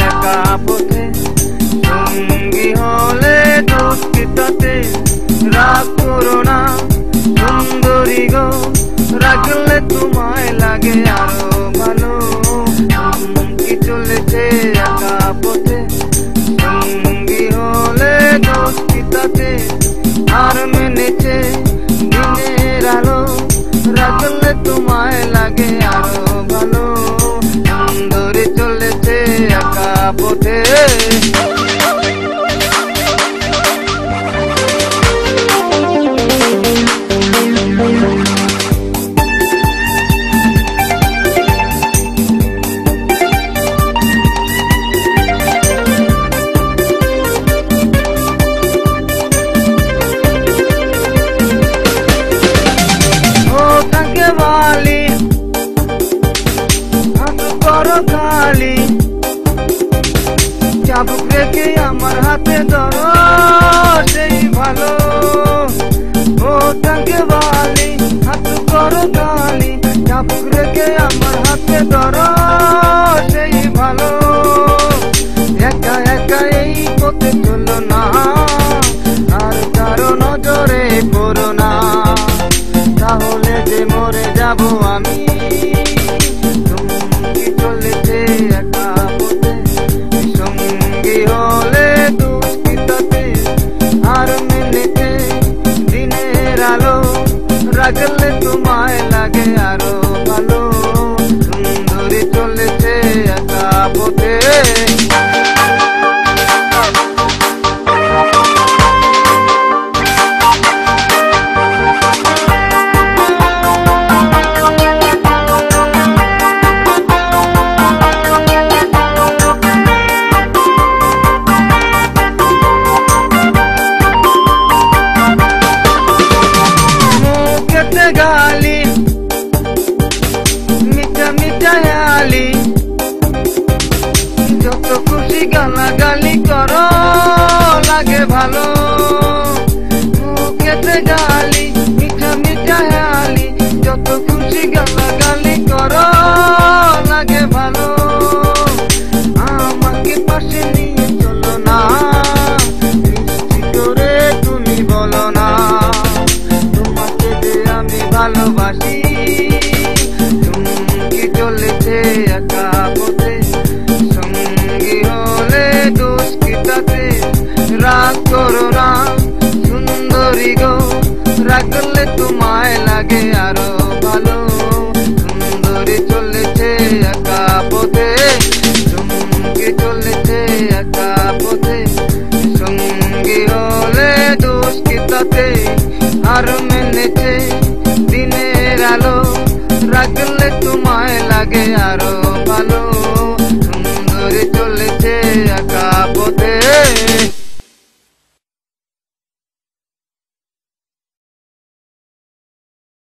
একা পথে, সঙ্গী হলে দুষ্কৃতাতে রাগ করো না সুন্দরী গো, রাখলে তোমায় লাগে আরো ভালো। কি চলেছে একা পথে, সঙ্গী হলে দুষ্কৃতাতে আর মেনেছে দিনের আলো, রাখলে তোমায় লাগে আরো ভালো। সুন্দরী চলেছে একা পথে। খালি চাবুক রেখে আমার হাতে ধরো সেই ভালো। ও তাকে বালি হাত করো খালি, চাবুক রেখে আমার হাতে ধরো সেই ভালো। একা একা এই পথে চলো না, আর কারো নজরে পড়ো না, তাহলে যে মরে যাবো আমি। চলেছে একা পথে, সঙ্গী হলে দুষ্কৃতাতে আর মেনেছে দিনের আলো, রাখলে তোমায় লাগে আরো ভালো। সুন্দরী চলেছে একা পথে। গালি মিঠা মিঠা আলি, যত খুশি গালাগালি করো লাগে ভালো। মুখেতে গালি মিঠা মিঠা আলি, যত খুশি গালাগালি করো লাগে ভালো। আমাকে পাশে নিয়ে চলো না, মিষ্টি করে তুমি বলো না তোমাকে যে আমি ভালোবাসি। কি চলেছে একা পথে, সঙ্গী হলে দুষ্কৃতাতে রাগ করো না সুন্দরী গো, রাখলে তোমায় লাগে আরো ভালো। সুন্দরী চলেছে একা পথে, কি চলেছে একা পথে, সঙ্গী হলে দুষ্কৃতাতে আর মেনেছে দিনের আলো, রাখলে তোমায় লাগে আরো ভালো।